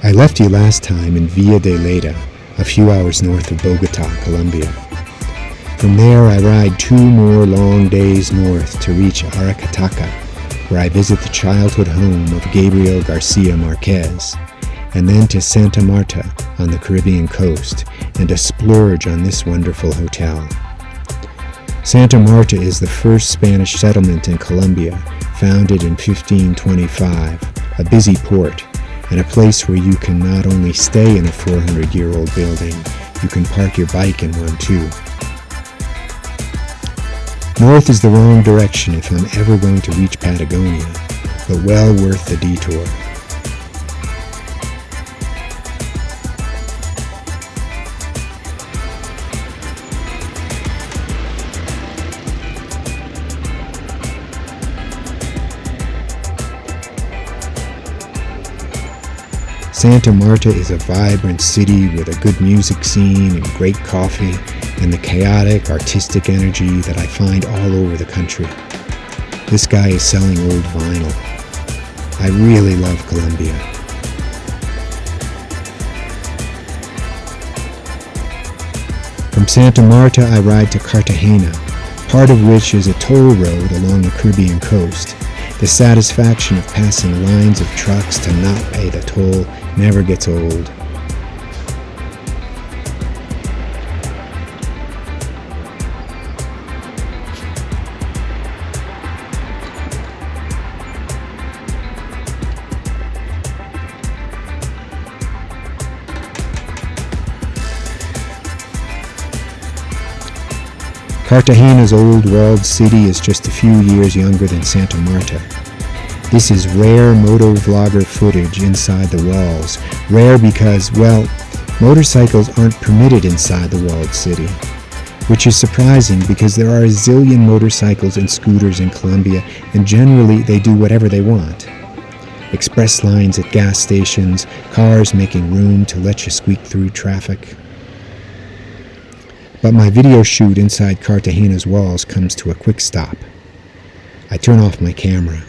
I left you last time in Villa de Leyda, a few hours north of Bogota, Colombia. From there I ride 2 more long days north to reach Aracataca, where I visit the childhood home of Gabriel Garcia Marquez, and then to Santa Marta on the Caribbean coast, and to splurge on this wonderful hotel. Santa Marta is the first Spanish settlement in Colombia, founded in 1525, a busy port, and a place where you can not only stay in a 400-year-old building, you can park your bike in one too. North is the wrong direction if I'm ever going to reach Patagonia, but well worth the detour. Santa Marta is a vibrant city with a good music scene and great coffee and the chaotic, artistic energy that I find all over the country. This guy is selling old vinyl. I really love Colombia. From Santa Marta I ride to Cartagena, part of which is a toll road along the Caribbean coast. The satisfaction of passing lines of trucks to not pay the toll never gets old. Cartagena's old walled city is just a few years younger than Santa Marta. This is rare moto vlogger footage inside the walls. Rare because, well, motorcycles aren't permitted inside the walled city. Which is surprising because there are a zillion motorcycles and scooters in Colombia, and generally they do whatever they want. Express lines at gas stations, cars making room to let you squeak through traffic. But my video shoot inside Cartagena's walls comes to a quick stop. I turn off my camera.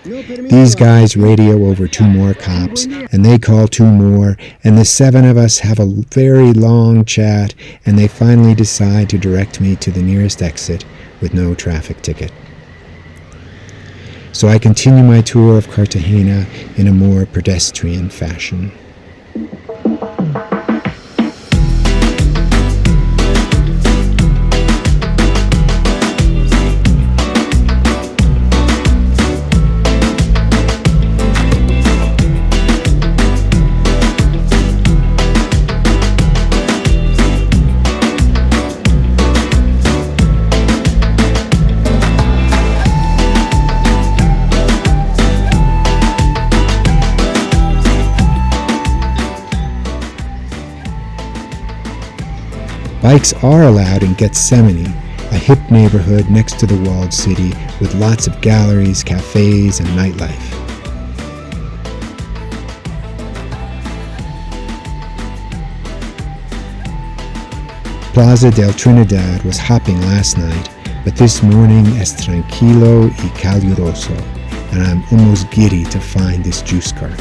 These guys radio over 2 more cops, and they call 2 more, and the 7 of us have a very long chat, and they finally decide to direct me to the nearest exit with no traffic ticket. So I continue my tour of Cartagena in a more pedestrian fashion. Bikes are allowed in Gethsemane, a hip neighborhood next to the walled city with lots of galleries, cafes, and nightlife. Plaza del Trinidad was hopping last night, but this morning es tranquilo y caluroso, and I'm almost giddy to find this juice cart.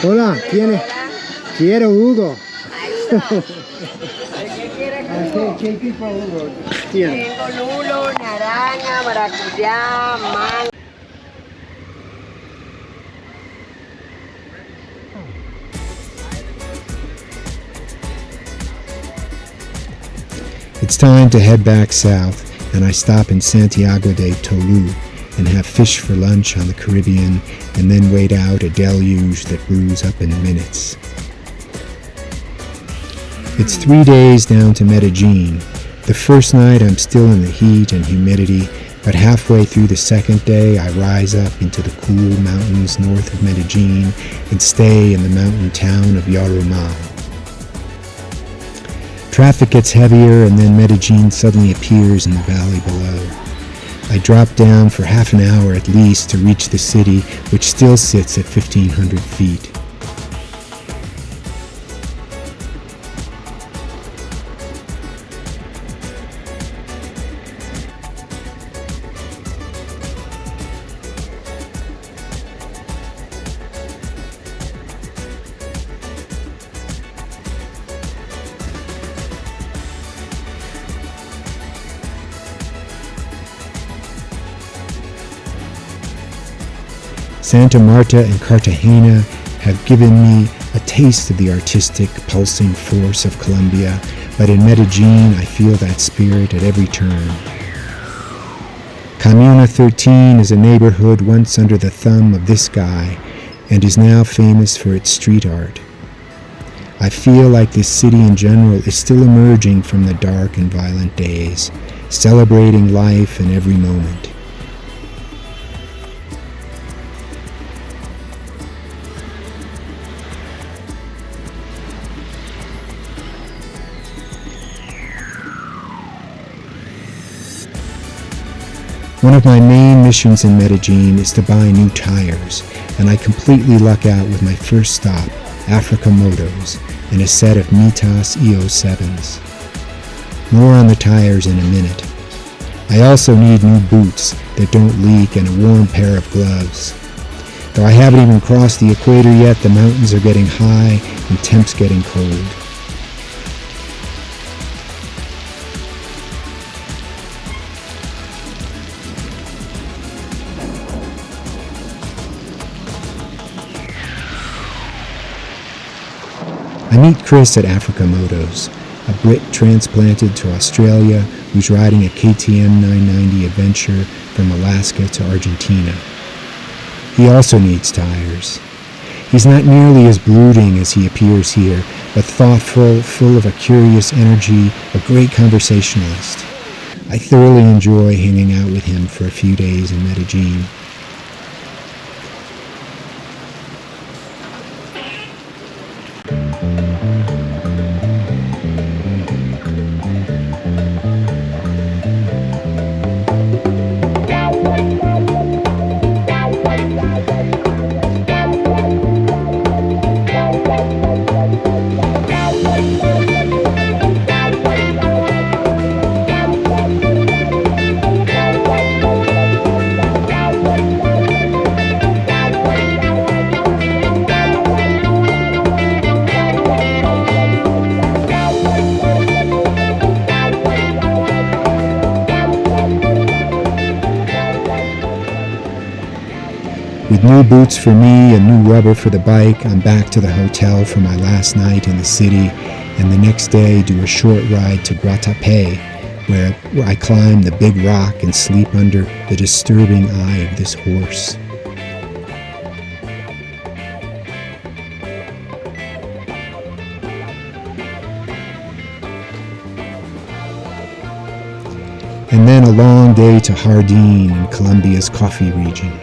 Hola, ¿quién es? Quiero Hugo. ¿Qué quiere? ¿Qué tipo de Hugo tiene? Tengo lulo, naranja, maracuyá, mango. It's time to head back south, and I stop in Santiago de Tolu and have fish for lunch on the Caribbean, and then wait out a deluge that brews up in minutes. It's 3 days down to Medellin. The first night I'm still in the heat and humidity, but halfway through the second day I rise up into the cool mountains north of Medellin and stay in the mountain town of Yarumal. Traffic gets heavier, and then Medellin suddenly appears in the valley below. I drop down for half an hour at least to reach the city, which still sits at 1,500 feet. Santa Marta and Cartagena have given me a taste of the artistic, pulsing force of Colombia, but in Medellin I feel that spirit at every turn. Comuna 13 is a neighborhood once under the thumb of this guy and is now famous for its street art. I feel like this city in general is still emerging from the dark and violent days, celebrating life in every moment. One of my main missions in Medellin is to buy new tires, and I completely luck out with my first stop, Africa Motos, and a set of Mitas E-07s. More on the tires in a minute. I also need new boots that don't leak and a warm pair of gloves. Though I haven't even crossed the equator yet, the mountains are getting high and temps getting cold. I meet Chris at Africa Motos, a Brit transplanted to Australia who's riding a KTM 990 Adventure from Alaska to Argentina. He also needs tires. He's not nearly as brooding as he appears here, but thoughtful, full of a curious energy, a great conversationalist. I thoroughly enjoy hanging out with him for a few days in Medellin. With new boots for me and new rubber for the bike, I'm back to the hotel for my last night in the city, and the next day do a short ride to Guatapé, where I climb the big rock and sleep under the disturbing eye of this horse. And then a long day to Jardín in Colombia's coffee region.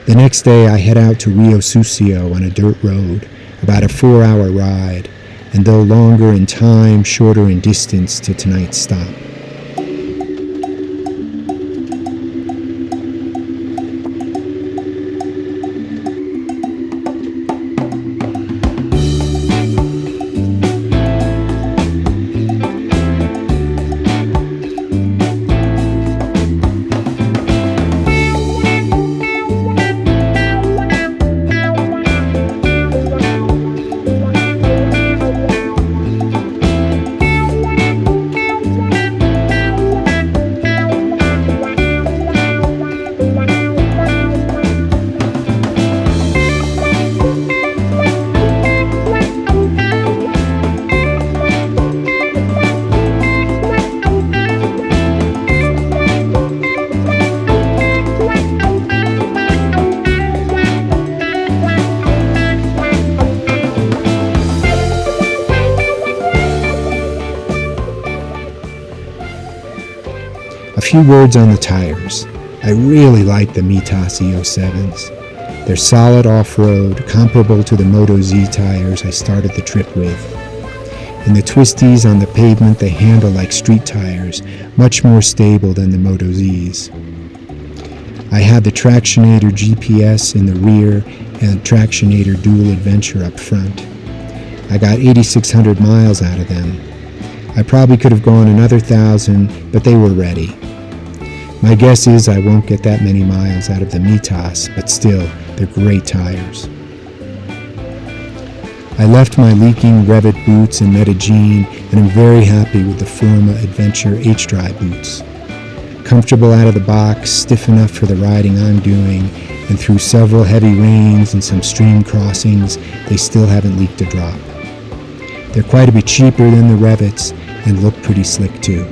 The next day I head out to Rio Sucio on a dirt road, about a 4-hour ride, and though longer in time, shorter in distance to tonight's stop. A few words on the tires. I really like the Mitas E-07s. They're solid off-road, comparable to the MotoZ tires I started the trip with. In the twisties on the pavement, they handle like street tires, much more stable than the MotoZs. I had the Tractionator GPS in the rear and Tractionator Dualadventure up front. I got 8,600 miles out of them. I probably could have gone another 1,000, but they were ready. My guess is I won't get that many miles out of the Mitas, but still, they're great tires. I left my leaking Revit boots in Medellin, and I'm very happy with the Forma Adventure H-Dry boots. Comfortable out of the box, stiff enough for the riding I'm doing, and through several heavy rains and some stream crossings, they still haven't leaked a drop. They're quite a bit cheaper than the Revits, and look pretty slick too.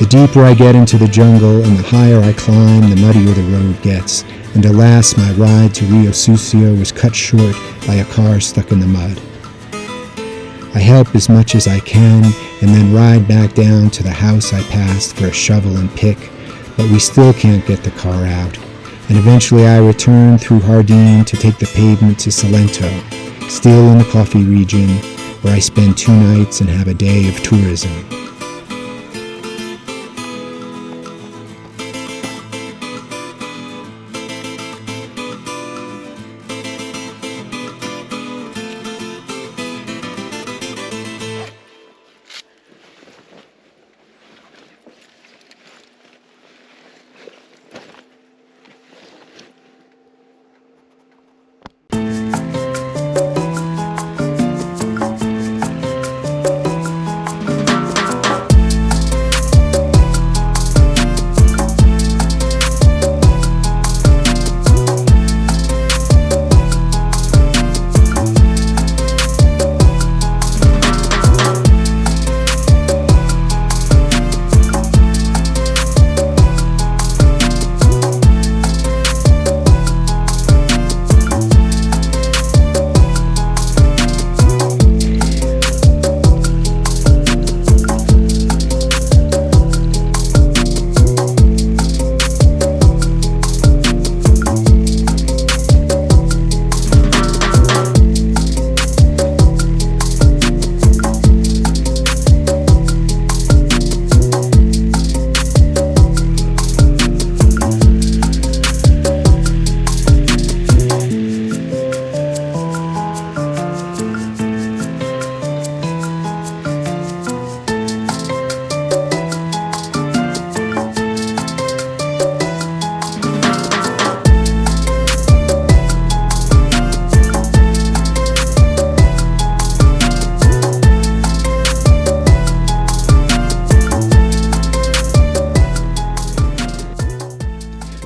The deeper I get into the jungle and the higher I climb, the muddier the road gets. And alas, my ride to Rio Sucio was cut short by a car stuck in the mud. I help as much as I can and then ride back down to the house I passed for a shovel and pick, but we still can't get the car out. And eventually I return through Jardin to take the pavement to Salento, still in the coffee region, where I spend 2 nights and have a day of tourism.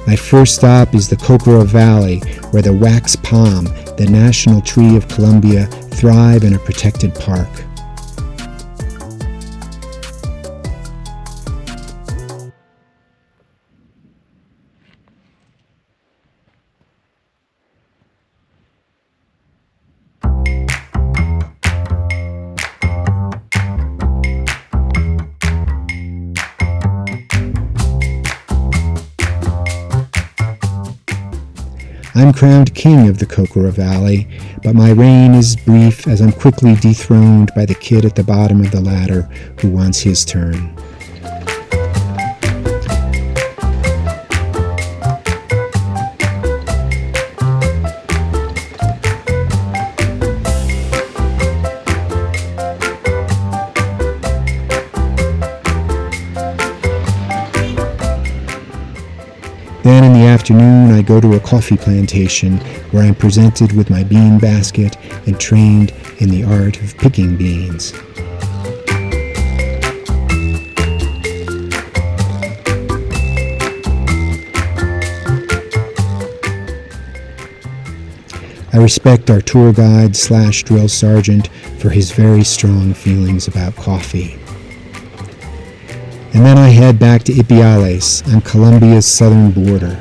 My first stop is the Cocora Valley, where the wax palm, the national tree of Colombia, thrive in a protected park. I'm crowned king of the Cocora Valley, but my reign is brief as I'm quickly dethroned by the kid at the bottom of the ladder who wants his turn. Then in the afternoon, I go to a coffee plantation where I'm presented with my bean basket and trained in the art of picking beans. I respect our tour guide / drill sergeant for his very strong feelings about coffee. And then I head back to Ipiales on Colombia's southern border.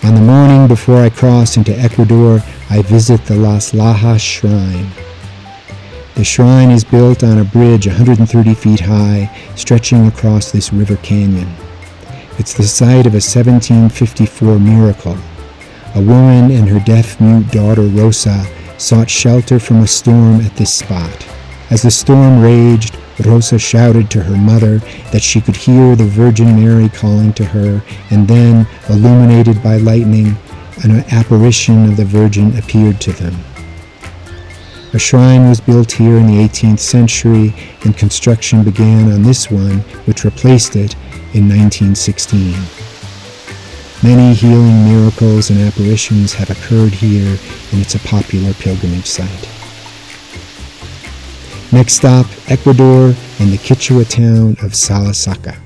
On the morning before I cross into Ecuador, I visit the Las Lajas Shrine. The shrine is built on a bridge 130 feet high, stretching across this river canyon. It's the site of a 1754 miracle. A woman and her deaf-mute daughter Rosa sought shelter from a storm at this spot. As the storm raged, Rosa shouted to her mother that she could hear the Virgin Mary calling to her, and then, illuminated by lightning, an apparition of the Virgin appeared to them. A shrine was built here in the 18th century, and construction began on this one, which replaced it in 1916. Many healing miracles and apparitions have occurred here, and it's a popular pilgrimage site. Next stop, Ecuador and the Quichua town of Salasaca.